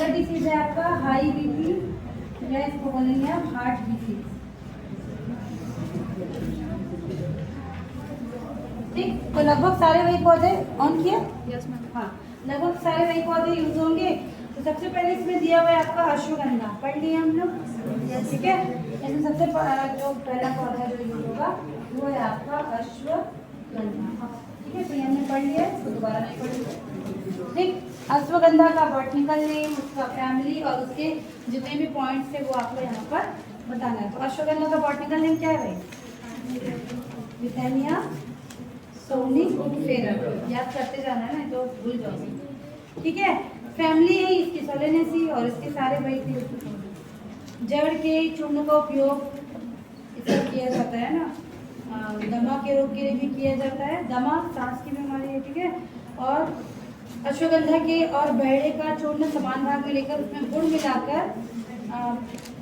दूसरा डिसीज है आपका हाई बीपी, या इसको बोलेंगे आप हार्ट डिसीज। ठीक, तो लगभग सारे वही पौधे ऑन किए। Yes ma'am. हाँ, लगभग सारे वही पौधे यूज होंगे। तो सबसे पहले इसमें दिया हुआ है आपका अश्वगंधा, पढ़ लिए हम लोग, ठीक है। इसमें सबसे जो पहला पौधा जो यूज होगा वो है आपका अश्वगंधा, ठीक है। तो ये हमने पढ़ लिया, इसको दोबारा नहीं पढ़ेंगे। ठीक, अश्वगंधा का बॉटनिकल नेम, उसका फैमिली और उसके जितने भी पॉइंट्स थे वो आपको यहाँ पर बताना है। तो अश्वगंधा का बॉटनिकल नेम क्या है भाई? विथेनिया सोमनिफेरम, याद करते जाना है ना, तो भूल जाओगे, ठीक है। फैमिली है इसकी सोलेनेसी और इसके सारे वही थे। जड़ के चूर्ण का उपयोग इसका किया जाता है ना, दमा के रोग के लिए भी किया जाता है, दमा सांस की बीमारी है, ठीक है। और अश्वगंधा के और बहेड़े का चूर्ण समान भाग में लेकर उसमें गुड़ मिलाकर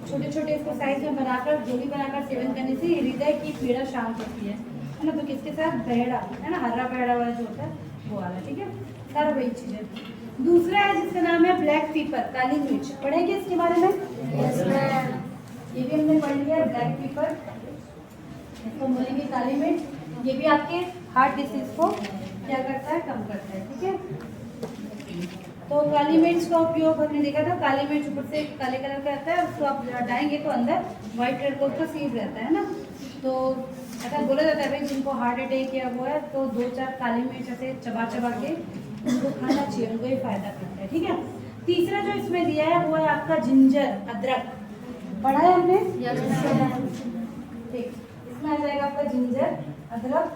छोटे छोटे इसको साइज में बनाकर गोली बनाकर सेवन करने से हृदय की पीड़ा शांत होती है ना। तो किसके साथ? बहेड़ा है ना, हरा बहेड़ा वाला जो होता है वो वाला, ठीक है। सारा वही चीज है। दूसरा है जिसका नाम है ब्लैक पीपर, काली मिर्च, पढ़ेंगे इसके बारे में? ये भी हमने पढ़ लिया, ब्लैक पीपर, इसको बोलेंगे काली मिर्च। ये भी आपके हार्ट डिसीज को क्या करता है? कम करता है, ठीक है। तो काली मिर्च का उपयोग हमने देखा था, काली मिर्च ऊपर से काले कलर का रहता है, उसको आप हटाएंगे तो अंदर व्हाइट रेड कलर का सीड रहता है ना। तो ऐसा बोला जाता है भाई जिनको हार्ट अटैक या वो है तो 2-4 काली मिर्च ऐसे चबा चबा के उनको खाना चाहिए, उनको ये फायदा करता है, ठीक है। तीसरा जो इसमें दिया है वो है आपका जिंजर, अदरक, पढ़ा है हमने? ठीक, इसमें आ जाएगा आपका जिंजर, अदरक,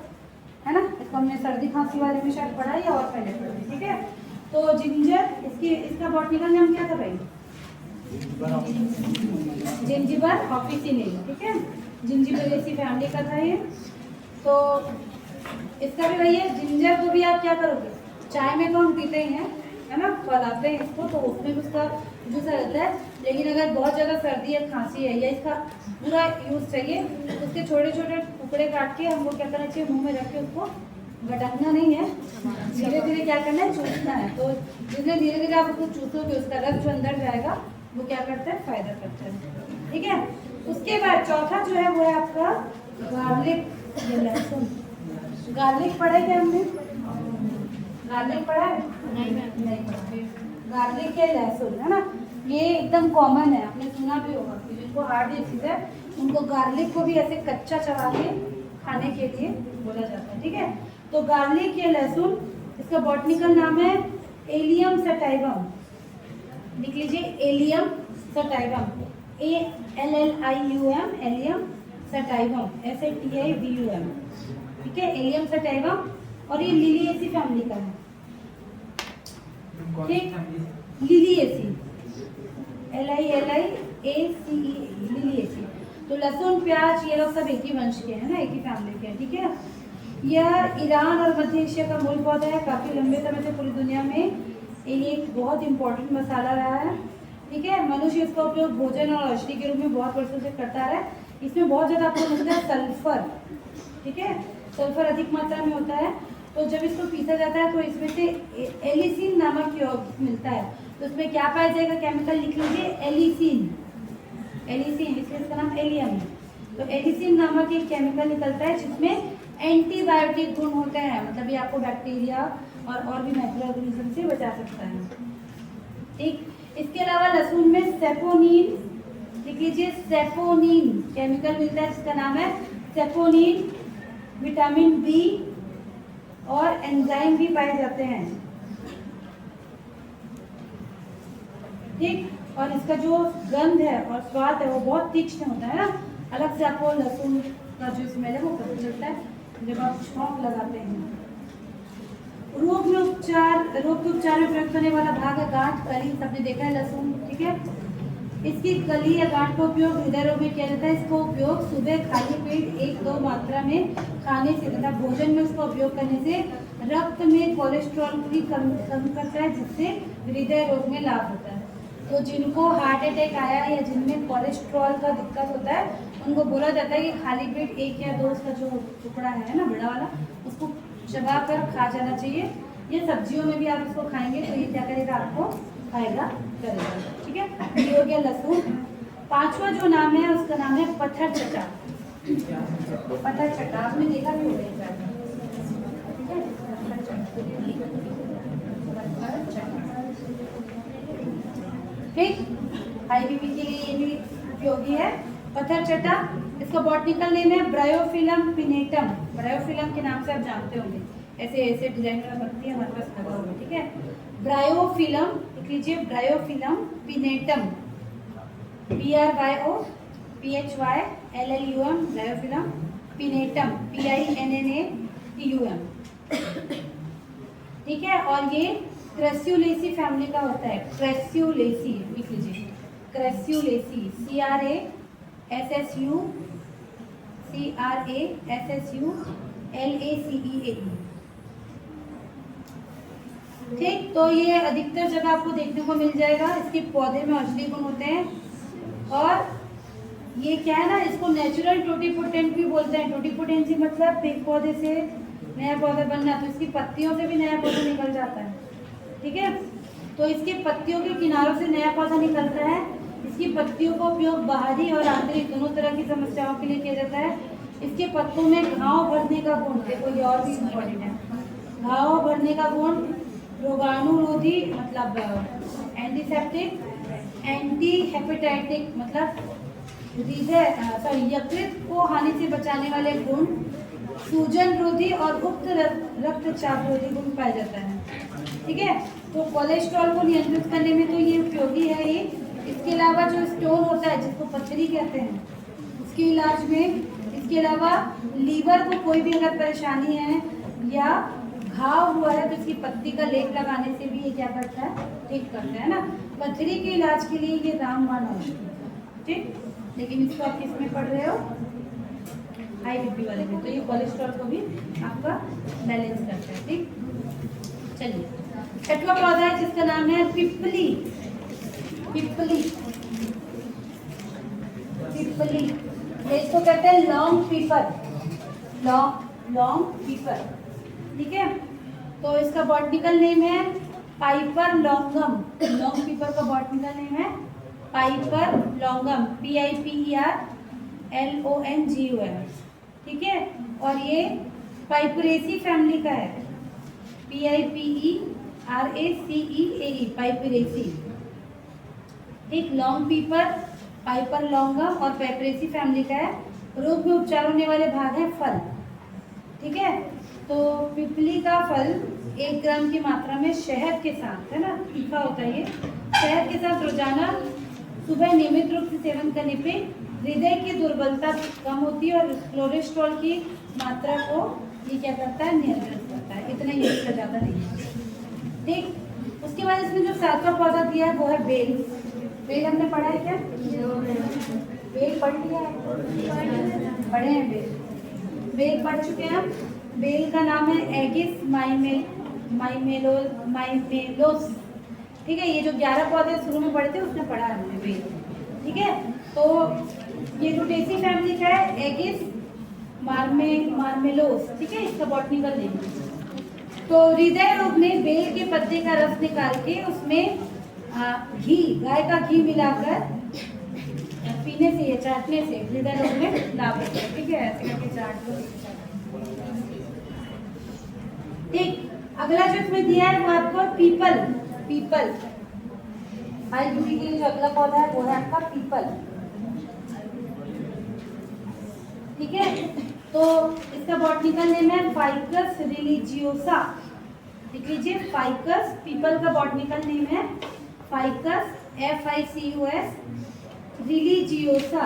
है ना। इसको हमने सर्दी खांसी वाले में शायद पढ़ा या और पहले पढ़ा, ठीक है। तो जिंजर, इसका बॉटनिकल नाम क्या था भाई? जिंजिबर ऑफिसिनेली, ठीक है। जिंजिबरेसी फैमिली का था ये। तो इसका भी वही है, जिंजर को भी आप क्या करोगे? चाय में तो हम पीते ही हैं, है ना, खिलाते हैं इसको, तो उसमें भी उसका जूस रहता है। लेकिन अगर बहुत ज़्यादा सर्दी है, खांसी है, या इसका पूरा यूज़ चाहिए तो उसके छोटे छोटे टुकड़े काट के हमको क्या करना चाहिए? मुंह में रख के उसको गटकना नहीं है, धीरे धीरे क्या करना है? चूसना है। तो जितने धीरे धीरे आप उसको चूसोगे उसका रस जो अंदर जाएगा वो क्या करता है? फायदा करता है, ठीक है। उसके बाद चौथा जो है वो है आपका गार्लिक, ये लहसुन। गार्लिक पढ़ा है क्या हमने? गार्लिक पढ़ा है? नहीं पढ़ा। गार्लिक या लहसुन, है ना, ये एकदम कॉमन है, आपने सुना भी होगा कि जिनको हार्ट डिसीज है उनको गार्लिक को भी ऐसे कच्चा चबा के खाने के लिए बोला जाता है, ठीक है। तो गार्लिक या लहसुन, इसका बॉटनिकल नाम है एलियम सटाइवम, लिख लीजिए, allium sativum, ALLIUM, allium sativum, SATIVUM, ठीक है, एलियम सटाइवम। और ये लिलिएसी फैमिली का है, ठीक, लिलिएसी, LILIACE, लिलिएसी। तो लहसुन, प्याज, ये लोग सब एक ही वंश के हैं ना, एक ही फैमिली के हैं, ठीक है। यह ईरान और मध्य एशिया का मूल पौधा है, काफ़ी लंबे समय से पूरी दुनिया में ये एक बहुत इंपॉर्टेंट मसाला रहा है, ठीक है। मनुष्य इसका उपयोग भोजन और औषधि के रूप में बहुत वर्षों से करता रहा है। इसमें बहुत ज़्यादा आपको मिलता है सल्फर, ठीक है, सल्फर अधिक मात्रा में होता है। तो जब इसको पीसा जाता है तो इसमें से एलिसिन नामक यौगिक मिलता है। तो इसमें क्या पाया जाएगा? केमिकल लिख लीजिए, एलिसिन, एलिसिन, इसलिए इसका नाम एलियम है। तो एलिसिन नामक एक केमिकल निकलता है जिसमें एंटीबायोटिक गुण होते हैं, मतलब ये आपको बैक्टीरिया और भी माइक्रो ऑर्गेनिज्म से बचा सकता है, ठीक। इसके अलावा लहसुन में सेपोनीन, लिख लीजिए, सेपोनीन केमिकल मिलता है जिसका नाम है सेपोनीन, विटामिन बी और एंजाइम भी पाए जाते हैं, ठीक। और इसका जो गंध है और स्वाद है वो बहुत तीक्ष्ण होता है ना, अलग से आपको लहसुन का जो स्मेल है वो पता चलता है जब आप छौंक लगाते हैं। रोग के उपचार में प्रयुक्त होने वाला भाग है गांठ, कली, सबने देखा है लहसुन, ठीक है। इसकी कली या गांठ का उपयोग हृदय रोग में किया जाता है। इसका उपयोग सुबह खाली पेट 1-2 मात्रा में खाने से तथा भोजन में उसका उपयोग करने से रक्त में कोलेस्ट्रॉल को भी कम करता है, जिससे हृदय रोग में लाभ होता है। तो जिनको हार्ट अटैक आया है या जिनमें कोलेस्ट्रॉल का दिक्कत होता है उनको बोला जाता है कि खाली पेट 1 या 2 का जो टुकड़ा है ना, बड़ा वाला, उसको चबा कर खा जाना चाहिए। ये सब्जियों में भी आप इसको खाएंगे तो ये क्या करेगा? आपको फायदा करेगा। ठीक है, ये हो गया लहसुन। पांचवा जो नाम है उसका नाम है पत्थर चटा। पत्थर चटा आपने देखा भी होगा एक बार। ठीक है, पत्थर चटा। ठीक, हाई बीपी के लिए ये भी उपयोगी है पत्थर चटा। इसका बॉटनिकल नेम है ब्रायोफिलम पिनेटम। ब्रायोफिलम के नाम से आप जानते होंगे, ऐसे ऐसे डिजाइन वाला पत्ती हमारे पास लगा हुआ है। ठीक है, ब्रायोफिलम लिख लीजिए, ब्रायोफिलम पिनेटम, BRYOPHYLLUM, ब्रायोफिलम पिनेटम, PINNATUM। ठीक है, और ये क्रैस्युलेसी फैमिली का होता है। क्रैस्युलेसी लिख लीजिए, क्रैस्युलेसी, CRASSULACEE। ठीक, तो ये अधिकतर जगह आपको देखने को मिल जाएगा। इसके पौधे में औषधीय गुण होते हैं, और ये क्या है ना, इसको नेचुरल टोटीपोटेंट भी बोलते हैं। टोटीपोटेंसी मतलब एक पौधे से नया पौधा बनना, तो इसकी पत्तियों से भी नया पौधा निकल जाता है। ठीक है, तो इसके पत्तियों के किनारों से नया पौधा निकलता है। इसकी पत्तियों का उपयोग बाहरी और आंतरिक दोनों तरह की समस्याओं के लिए किया जाता है। इसके पत्तों में घाव भरने का गुण, देखो ये और भी इम्पोर्टेंट है, घाव भरने का गुण, रोगाणुरोधी मतलब एंटीसेप्टिक, एंटी हेपेटाइटिक मतलब यकृत को हानि से बचाने वाले गुण, सूजन रोधी और उक्त रक्तचाप रोधी गुण पाया जाता है। ठीक है, तो कोलेस्ट्रॉल को नियंत्रित करने में तो ये उपयोगी है ही। इसके अलावा जो स्टोन होता है जिसको पथरी कहते हैं, उसके इलाज में, इसके अलावा लीवर को कोई भी अगर परेशानी है या घाव हुआ है तो इसकी पत्ती का लेप लगाने से भी ये क्या करता है, ठीक करता है ना। पथरी के इलाज के लिए ये रामबाण औषधि। ठीक, लेकिन इसको आप किस में पढ़ रहे हो, हाई बीपी वाले में, तो ये कोलेस्ट्रॉल को भी आपका बैलेंस करता है। ठीक, चलिए छठवां पौधा है जिसका नाम है पिपली। पिपली, पिपली, इसको कहते हैं लॉन्ग पीपर, लॉन्ग पीपर। ठीक है, तो इसका बॉटनिकल नेम है पाइपर लॉन्गम। लॉन्ग पीपर का बॉटनिकल नेम है पाइपर लॉन्गम, PIPERLONGUM। ठीक है, और ये पाइपरेसी फैमिली का है, PIPERACEAE, पाइपरेसी। एक लॉन्ग पीपर, पाइपर लॉन्गम और पाइपरेसी फैमिली का है। रोग में उपचार होने वाले भाग हैं फल। ठीक है, तो पिपली का फल 1 ग्राम की मात्रा में शहद के साथ, है ना, तीखा होता है ये, शहद के साथ रोजाना सुबह नियमित रूप से सेवन करने पे हृदय की दुर्बलता कम होती है और कोलेस्ट्रॉल की मात्रा को ये क्या करता है, नियंत्रित करता है। इतना ही, इसका ज़्यादा नहीं है। ठीक, उसके बाद इसमें जो 7वां पौधा दिया है वो है बेल। बेल हमने पढ़ा है क्या, बेल पढ़ लिया है, पढ़े हैं बेल, बेल पढ़ चुके हैं हम। बेल का नाम है एगिस माइमेलोस। ठीक है, ये जो 11 पौधे शुरू में पढ़े थे उसमें पढ़ा है हमने बेल। ठीक है, तो ये रूटेसी फैमिली का है, एगिस मार्मेलोस। ठीक है, इसका बॉटनिकल नेम। तो हृदय रोग में बेल के पत्ते का रस निकाल के उसमें घी, गाय का घी मिलाकर पीने से या चाटने से हृदय रोग में लाभ होता है। ठीक है, ऐसे करके चाट लो। ठीक, अगला जो इसमें दिया है वो आपको पीपल। पीपल, हाई बीपी के लिए जो अगला पौधा है वो है आपका पीपल। ठीक है, तो इसका बॉटनिकल नेम है फाइकस रिलीजियोसा। लिख लीजिए, फाइकस, पीपल का बॉटनिकल नेम है फाइकस, FICUS, रिलीजियोसा,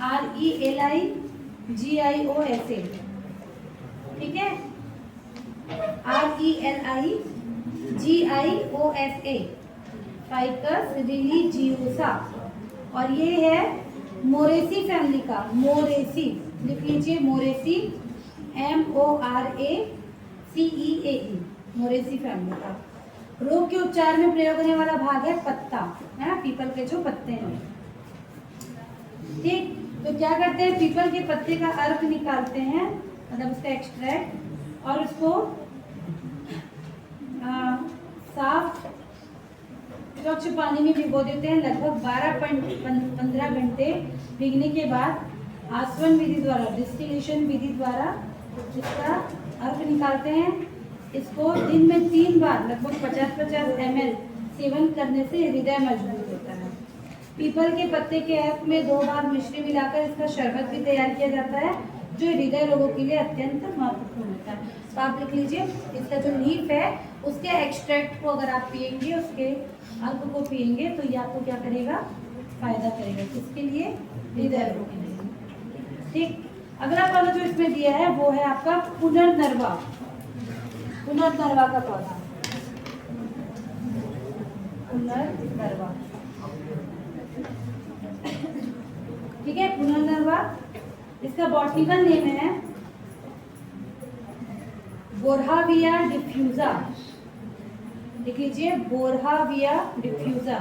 RELIGIOSA। ठीक है, RELIGIOSA, फाइकस रिलीजियोसा। और ये है मोरेसी फैमिली का, मोरेसी, लिख लीजिए, मोरेसी, MORACEAE, मोरेसी फैमिली का। रोग के उपचार में प्रयोग होने वाला भाग है पत्ता, है ना, पीपल के जो पत्ते हैं। ठीक, तो क्या करते हैं, पीपल के पत्ते का अर्क निकालते हैं, मतलब उसका एक्सट्रैक्ट, और उसको साफ स्वच्छ पानी में भिगो देते हैं। लगभग 12-15 घंटे भीगने के बाद आसवन विधि द्वारा, डिस्टिलेशन विधि द्वारा इसका अर्क निकालते हैं। इसको दिन में 3 बार लगभग 50-50 ml सेवन करने से हृदय मजबूत होता है। पीपल के पत्ते के अर्क में 2 बार मिश्री मिलाकर इसका शरबत भी तैयार किया जाता है, जो हृदय रोगों के लिए अत्यंत महत्वपूर्ण होता है। तो आप लिख लीजिए, इसका जो लीफ है उसके एक्सट्रैक्ट को अगर आप पिएंगे, उसके अर्क को पिएंगे तो ये आपको क्या करेगा, फायदा करेगा। किसके लिए? हृदय रोग के लिए। ठीक, अगला पौधा जो इसमें दिया है वो है आपका पुनर्नरवा। पुनर्नरवा का पौधा, पुनर्नरवा, ठीक है। पुनर्नरवा, इसका बॉटनिकल नेम है बोरहाविया डिफ्यूजा। लिख लीजिए, बोरहाविया डिफ्यूजा।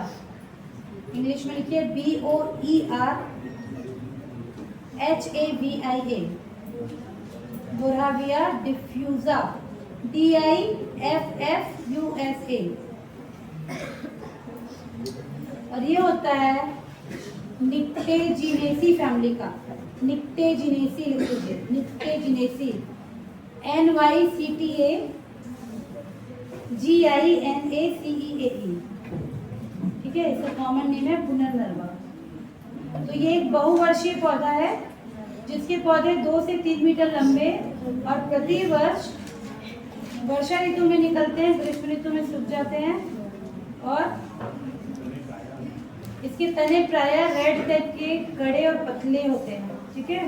इंग्लिश में लिखिए BOERHAVIA, बोरहाविया डिफ्यूजा, DIFFUSA। और ये होता है निक्टेजिनेसी फैमिली का। निक्टेजिनेसी लिख लीजिए, निक्टेजिनेसी, NYCTAGINACEAE, ठीक है। इसका कॉमन नेम है पुनर्नरवा। तो ये एक बहुवर्षीय पौधा है जिसके पौधे 2 से 3 मीटर लंबे और प्रति वर्ष वर्षा ऋतु में निकलते हैं, ग्रीष्म ऋतु में सूख जाते हैं। और इसके तने प्रायः रेड टाइप के कड़े और पतले होते हैं, ठीक है।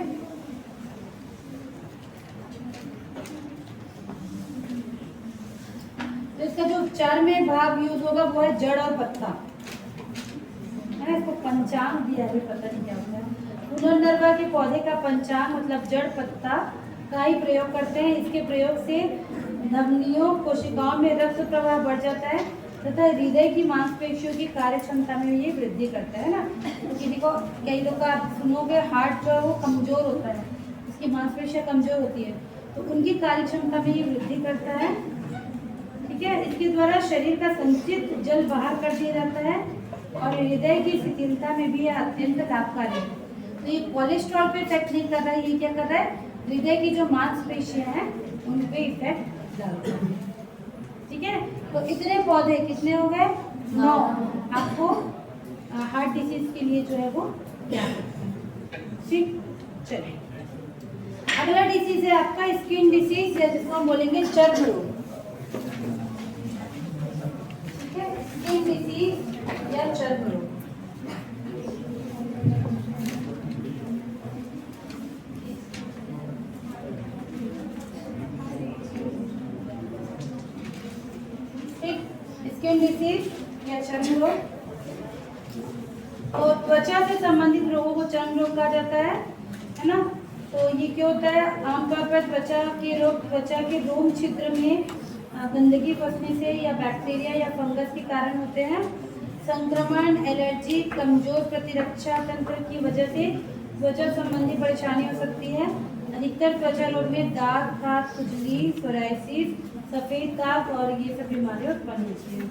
तो इसका जो उपचार में भाग यूज होगा वो है जड़ और पत्ता, है ना। इसको पंचांग दिया है, पता नहीं क्या होता है। पुनर्नरवा के पौधे का पंचांग मतलब जड़ पत्ता का ही प्रयोग करते हैं। इसके प्रयोग से धमनियों, कोशिकाओं में रक्त प्रवाह बढ़ जाता है तथा हृदय की मांसपेशियों की कार्य क्षमता में ये वृद्धि करता है ना। तो किसी को, कई लोग का आप सुनोगे हार्ट जो है वो कमजोर होता है, उसकी मांसपेशियां कमजोर होती है, तो उनकी कार्य क्षमता में ये वृद्धि करता है, ठीक है। इसके द्वारा शरीर का संचित जल बाहर कर दिया जाता है और हृदय की शिथिलता में भी यह अत्यंत लाभकारी है। तो ये कोलेस्ट्रॉल पे इफेक्ट नहीं कर रहा है, ये क्या कर रहा है, हृदय की जो मांसपेशियां हैं उन पे इफेक्ट डालता है, ठीक है। तो इतने पौधे कितने हो गए? 9। आपको हार्ट डिसीज के लिए जो है वो क्या, ठीक। चलिए, अगला डिसीज है आपका स्किन डिसीज, या जिसको हम बोलेंगे चर्म रोग, ठीक है। स्किन डिसीज या चर्म रोग। स्किन डिसीज या चर्म रोग, तो त्वचा से संबंधित रोगों को चर्म रोग कहा जाता है ना। तो ये क्या होता है, आमतौर पर त्वचा के रोम छिद्र में गंदगी फंसने से या बैक्टीरिया या फंगस के कारण होते हैं। संक्रमण, एलर्जी, कमजोर प्रतिरक्षा तंत्र की वजह से त्वचा संबंधी परेशानी हो सकती है। अधिकतर त्वचा रोग में दाग, खाज, खुजली, सोराइसिस, सफेद दाग और ये सब बीमारियां उत्पन्न होती हैं।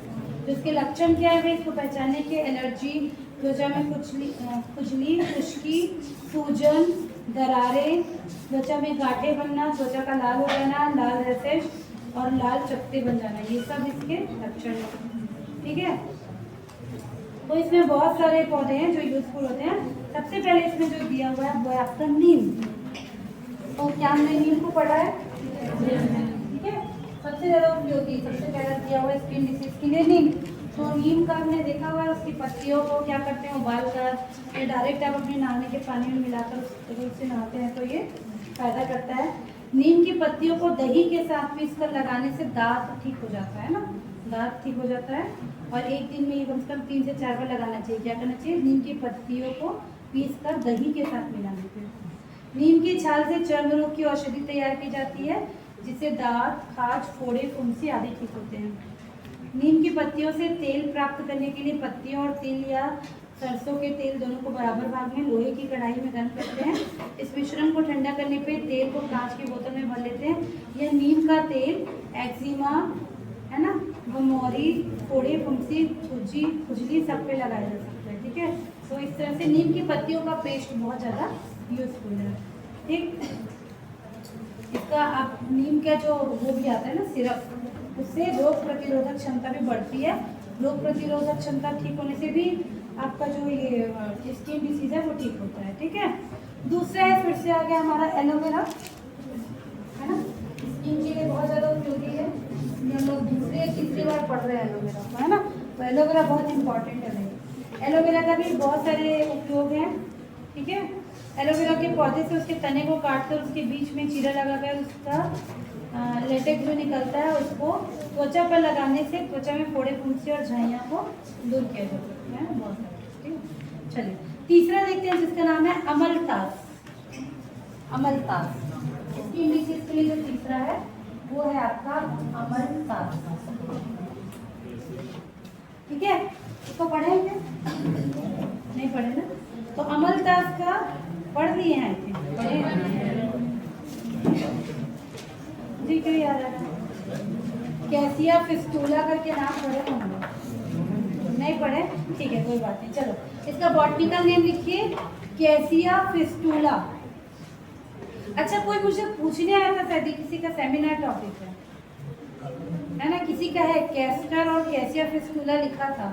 तो इसके लक्षण क्या है, इसको पहचानने के एलर्जी, त्वचा में खुजली, खुश्की, सूजन, दरारें, त्वचा में गांठें बनना, त्वचा का लाल हो जाना, लाल रैशेज और लाल चकत्ते बन जाना, ये सब इसके लक्षण हैं, ठीक है। तो इसमें बहुत सारे पौधे हैं जो यूजफुल होते हैं। सबसे पहले इसमें जो दिया हुआ है वो है आपका नीम। तो क्या हमने नीम को पढ़ा है, ठीक है। सबसे ज़्यादा उपयोगी, सबसे पहले दिया हुआ है स्किन डिसीज के लिए नीम। तो नीम का हमने देखा हुआ है, उसकी पत्तियों को क्या करते हैं, उबाल कर या डायरेक्ट आप अपने नहाने के पानी में मिलाकर उससे नहाते हैं तो ये फायदा करता है। नीम की पत्तियों को दही के साथ पीस कर लगाने से दांत ठीक हो जाता है ना, दांत ठीक हो जाता है। और एक दिन में ये कम से कम 3 से 4 बार लगाना चाहिए। क्या करना चाहिए, नीम की पत्तियों को पीस कर दही के साथ मिलाने से। नीम की छाल से चर्म रोग की औषधि तैयार की जाती है, जिससे दांत, खाज, फोड़े, फुंसी आदि ठीक होते हैं। नीम की पत्तियों से तेल प्राप्त करने के लिए पत्तियों और तेल या सरसों के तेल दोनों को बराबर भाग में लोहे की कढ़ाई में गर्म करते हैं। इस मिश्रण को ठंडा करने पे तेल को कांच की बोतल में भर लेते हैं। यह नीम का तेल एक्जिमा, है ना, भमौरी, फोड़े, फुंसी, खुजली सब पे लगाया जा सकता है। ठीक है, तो इस तरह से नीम की पत्तियों का पेस्ट बहुत ज़्यादा यूजफुल है। ठीक, इसका आप नीम का जो वो भी आता है ना सिरप, उससे रोग प्रतिरोधक क्षमता भी बढ़ती है। रोग प्रतिरोधक क्षमता ठीक होने से भी आपका जो ये स्किन डिसीज है वो ठीक होता है। ठीक है, दूसरा है फिर से आ गया हमारा एलोवेरा, है ना, स्किन के लिए बहुत ज़्यादा उपयोगी है। हम लोग दूसरे तीसरी बार पढ़ रहे हैं एलोवेरा को, है ना, तो एलोवेरा बहुत इंपॉर्टेंट है भाई। एलोवेरा का भी बहुत सारे उपयोग हैं। ठीक है, एलोवेरा के पौधे से उसके तने को काटकर उसके बीच में चीरा लगाकर उसका लेटेक्स जो निकलता है उसको त्वचा पर लगाने से त्वचा में फोड़े, फुंसी और झाइयाँ को दूर किया जा सकता है। बहुत सारे। ठीक, चलिए तीसरा देखते हैं जिसका नाम है अमलतास। अमलतास स्किन डिसीज के लिए जो तीसरा है वो है आपका अमलतास। ठीक है, इसको पढ़े क्या? नहीं पढ़े ना, तो अमलतास का पढ़ लिए हैं, क्यों याद आ रहा है? कैसिया फिस्टूला करके नाम पढ़े होंगे, नहीं पढ़े? ठीक है, कोई बात नहीं। चलो इसका बॉटनिकल नेम लिखिए, कैसिया फिस्टूला। अच्छा, कोई मुझे पूछने आया था शायद, किसी का सेमिनार टॉपिक है ना, किसी का है कैस्टर और कैसिया फिस्टूला लिखा था,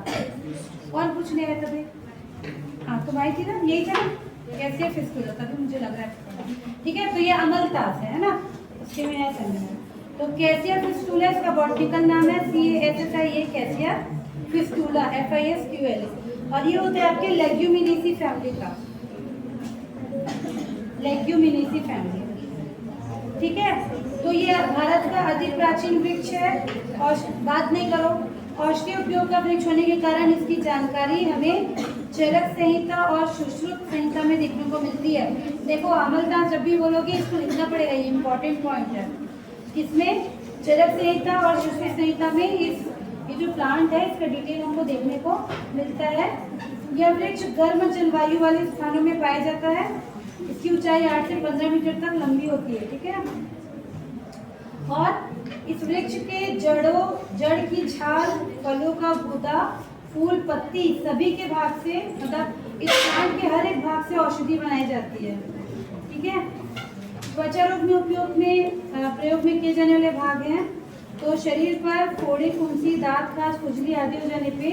कौन पूछने आया था भाई? हाँ, तुम आई थी ना, यही था ना, कैसिया फिस्टूला, तभी मुझे लग रहा है। ठीक है, तो ये अमलतास है ना, उसके में है सेमिनार। तो कैसिया फिस्टूला इसका बॉटनिकल नाम है CASSIA, कैसिया फिस्टूला, FISTULA, और ये होते हैं आपके लेग्यूमिनेसी फैमिली का, लेग्यूमिनेसी फैमिली। ठीक है, तो ये भारत का अति प्राचीन वृक्ष है और बात नहीं करो, औषधीय उपयोग का वृक्ष होने के कारण इसकी जानकारी हमें चरक संहिता और सुश्रुत संहिता में देखने को मिलती है। देखो अमलतास जब भी बोलोगे इसको लिखना पड़ेगा, ये इंपॉर्टेंट पॉइंट है। इसमें चरक संहिता और सुश्रुत संहिता में ये जो प्लांट है इसका डिटेल हमको देखने को मिलता है। यह वृक्ष गर्म जलवायु वाले स्थानों में पाया जाता है। इसकी ऊंचाई 8 से 15 मीटर तक लंबी होती है। ठीक है, और इस वृक्ष के जड़ की छाल, फलों का गूदा, फूल, पत्ती सभी के भाग से, मतलब इस प्लांट के हर एक भाग से औषधि बनाई जाती है। ठीक है, त्वचा रोग में प्रयोग में किए जाने वाले भाग हैं। तो शरीर पर फोड़े, फुंसी, दांत, खाज, खुजली आदि हो जाने पे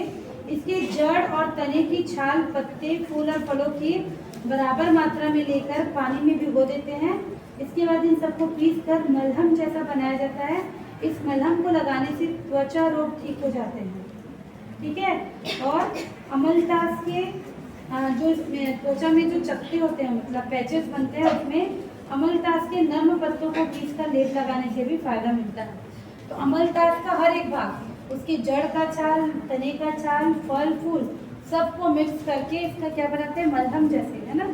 इसके जड़ और तने की छाल, पत्ते, फूल और फलों की बराबर मात्रा में लेकर पानी में भिगो देते हैं। इसके बाद इन सबको पीस कर मलहम जैसा बनाया जाता है। इस मलहम को लगाने से त्वचा रोग ठीक हो जाते हैं। ठीक है, और अमलतास के जो त्वचा में जो चकते होते हैं, मतलब पैचेस बनते हैं, उसमें अमलतास के नर्म पत्तों को पीस कर लेप लगाने से भी फायदा मिलता है। तो अमलतास का हर एक भाग, उसकी जड़ का छाल, तने का छाल, फल, फूल सबको मिक्स करके इसका क्या बनाते हैं, मलहम जैसे, है ना,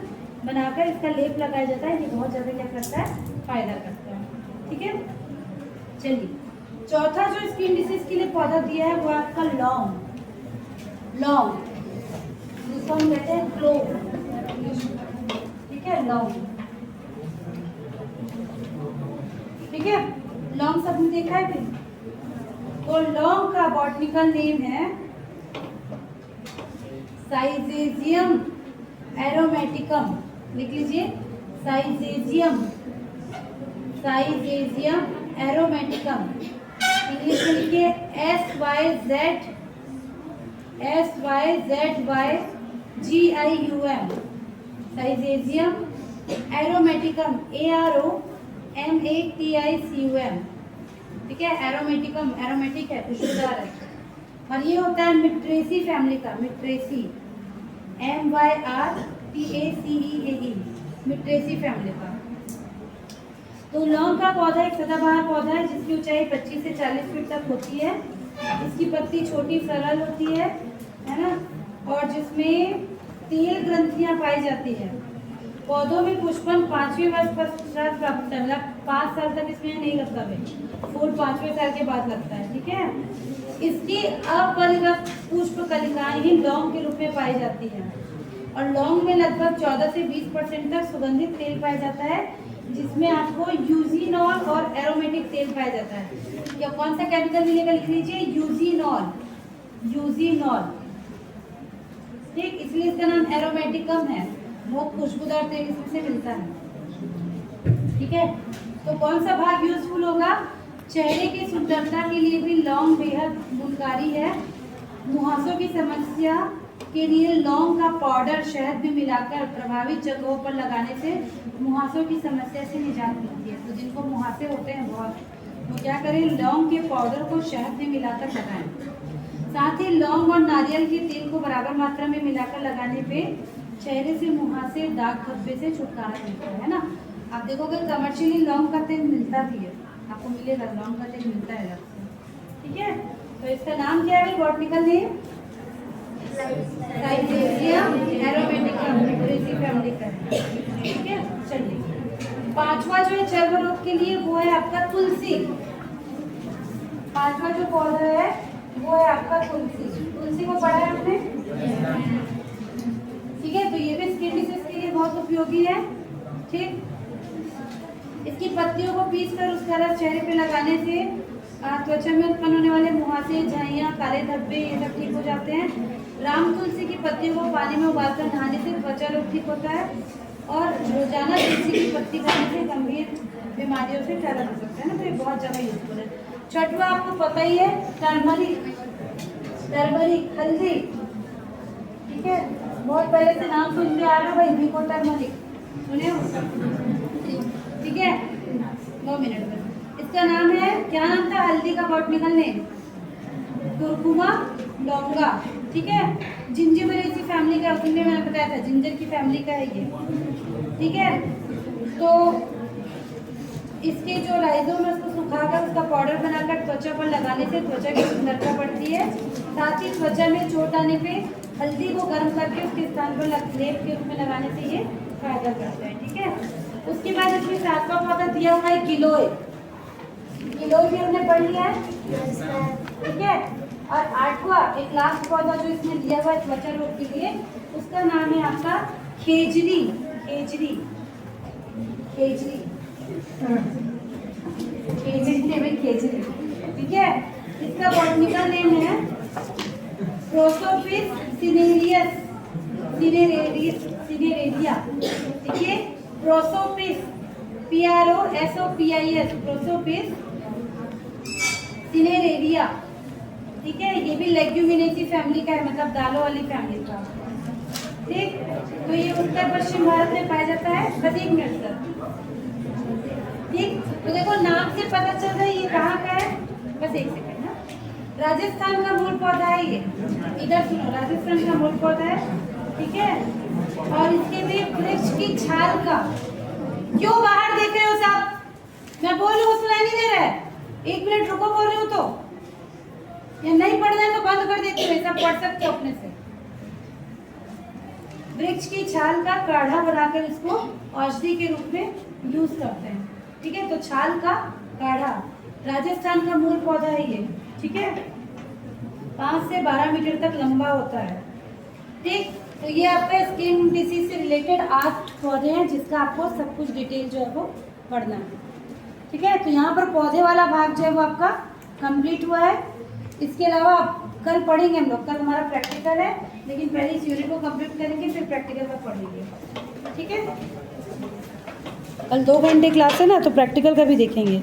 बनाकर इसका लेप लगाया जाता है। ये बहुत ज़्यादा क्या करता है, फायदा करता है। ठीक है, चलिए चौथा जो स्किन डिसीज के लिए पौधा दिया है वो आपका लौंग, जिसको हम कहते हैं क्लोव। ठीक है, लौंग। ठीक है, लौंग सबने देखा है फिर? तो लौंग का बॉटनिकल नेम है साइजेजियम एरोमेटिकम। लिख लीजिए, साइजेजियम एरोमेटिकम। इंग्लिश में लिखिए SYZYGIUM, साइजेजियम एरोमेटिकम, AROMATICUM। ठीक है, एरोमेटिकम, एरोमेटिक है, खुशबूदार है। और ये होता है मिट्रेसी फैमिली का, मिट्रेसी, MYRTACEAE, मिट्रेसी फैमिली का। तो लौंग का पौधा एक सदाबहार पौधा है जिसकी ऊंचाई 25 से 40 फीट तक होती है। इसकी पत्ती छोटी सरल होती है ना, और जिसमें तेल ग्रंथियां पाई जाती है। पौधों में पुष्पन 5वें वर्ष पश्चात प्राप्त होता है, मतलब 5 साल तक इसमें नहीं लगता है, फूल 5वें साल के बाद लगता है। ठीक है, इसकी अपरिपक्व पुष्प कलिकाएं ही लौंग के रूप में पाई जाती हैं। और लौंग में लगभग 14 से 20% तक सुगंधित तेल पाया जाता है, जिसमें आपको यूजीनॉल और एरोमेटिक तेल पाया जाता है। क्या कौन सा केमिकल मिलेगा, लिख लीजिए, यूजीनॉल यूजीनॉल, ठीक, इसलिए इसका नाम एरोमेटिकम है, बहुत खुशबूदार तेल इसमें से मिलता है। ठीक है, तो कौन सा भाग यूजफुल होगा? चेहरे की सुंदरता के लिए भी लौंग बेहद गुणकारी है। मुहासों की समस्या के लिए लौंग का पाउडर शहद में मिलाकर प्रभावित जगहों पर लगाने से मुहासों की समस्या से निजात मिलती है। तो जिनको मुहासे होते हैं बहुत, वो क्या करें, लौंग के पाउडर को शहद में मिलाकर लगाएं। साथ ही लौंग और नारियल के तेल को बराबर मात्रा में मिलाकर लगाने पे चेहरे से मुहासे दाग धब्बे से छुटकारा मिलता है ना। आप देखोगे कमर्शियली लौंग का तेल मिलता भी है, आपको मिलेगा, लौंग का तेल मिलता है आपको। ठीक है, तो इसका नाम क्या है, बॉटनिकल नेम साइजेरियम एरोमेटिकम, इसी फैमिली का है। ठीक है, चलिए पांचवा जो है चर्म रोग के लिए वो है आपका तुलसी। पांचवा जो पौधा है वो है आपका तुलसी। तुलसी को पढ़ा है आपने? ठीक है, तो ये भी स्किन डिसीज के लिए बहुत उपयोगी है। ठीक, इसकी पत्तियों को पीसकर उसका रस चेहरे पे लगाने से त्वचा में उत्पन्न होने वाले मुहासे, झाइयाँ, काले धब्बे ये सब ठीक हो जाते हैं। राम तुलसी की पत्तियों को पानी में उबालकर नहाने से त्वचा रोग ठीक होता है और रोजाना तुलसी की पत्ती खाने से गंभीर बीमारियों से ठहरा जा सकता है ना। तो ये बहुत ज़्यादा यूजफुल है। छठवा आपको पता ही है, टर्मरिक, टर्मरिक हल्दी। ठीक है, बहुत पहले से नाम सुनते आ रहे हो भाई, वीको टर्मरिक सुने हो? ठीक है, 2 मिनट में। इसका नाम है, क्या नाम था हल्दी का बॉटनिकल नेम? कुरकुमा लौंगा। ठीक है, जिंजर इसी फैमिली का, उसमें मैंने बताया था जिंजर की फैमिली का है ये। ठीक है, तो इसके जो राइजोम है उसको सुखाकर उसका पाउडर बनाकर त्वचा पर लगाने से त्वचा की सुंदरता बढ़ती है। साथ ही त्वचा में चोट आने पे हल्दी को गर्म करके उसके स्थान पर लेप के रूप में लगाने से ये फायदा करता है। ठीक है, उसके बाद इसमें 7वां पौधा दिया हुआ है गिलोय। गिलोय भी हमने पढ़ लिया है। ठीक है, और 8वां एक लास्ट पौधा जो इसमें दिया हुआ है त्वचा रोग के लिए, उसका नाम है आपका खेजरी। खेजरी, खेजरी, खेजरी। ठीक है, इसका बॉटनिकल नेम है प्रोसोपिस सिनेरियस, सिनेरेरिया। ठीक है, प्रोसोपिस, PROSOPIS, प्रोसोपिस सिनेरेरिया। ठीक है, ये भी लेग्यूमिनेसी फैमिली का है, मतलब दालों वाली फैमिली का। ठीक, तो ये उत्तर पश्चिम भारत में पाया जाता है। बस 1 मिनट सर। ठीक, तो देखो नाम से पता चल रहा है ये कहाँ का है। बस 1 सेकंड ना। राजस्थान का मूल पौधा है ये, इधर सुनो, राजस्थान का मूल पौधा है। ठीक है, और इसके भी वृक्ष की छाल का, क्यों बाहर देख रहे हो साहब? मैं बोल रही हूँ सुनाई नहीं दे रहा है? 1 मिनट रुको, बोल रही हूँ तो, या नहीं पढ़ना है तो बंद कर देती हूँ, सब पढ़ सकते हो अपने से। वृक्ष की छाल का काढ़ा बनाकर इसको औषधि के रूप में यूज करते हैं। ठीक है, तो छाल का काढ़ा, राजस्थान का मूल पौधा है ये। ठीक है, 5 से 12 मीटर तक लंबा होता है। ठीक, तो ये आपका स्किन डिसीज से रिलेटेड 8 पौधे हैं जिसका आपको सब कुछ डिटेल जो है वो पढ़ना है। ठीक है, तो यहाँ पर पौधे वाला भाग जो है वो आपका कंप्लीट हुआ है। इसके अलावा कल पढ़ेंगे हम लोग, कल हमारा प्रैक्टिकल है, लेकिन पहले इस यूनिट को कंप्लीट करेंगे फिर प्रैक्टिकल का पढ़ेंगे। ठीक है, कल 2 घंटे क्लास है ना, तो प्रैक्टिकल का भी देखेंगे।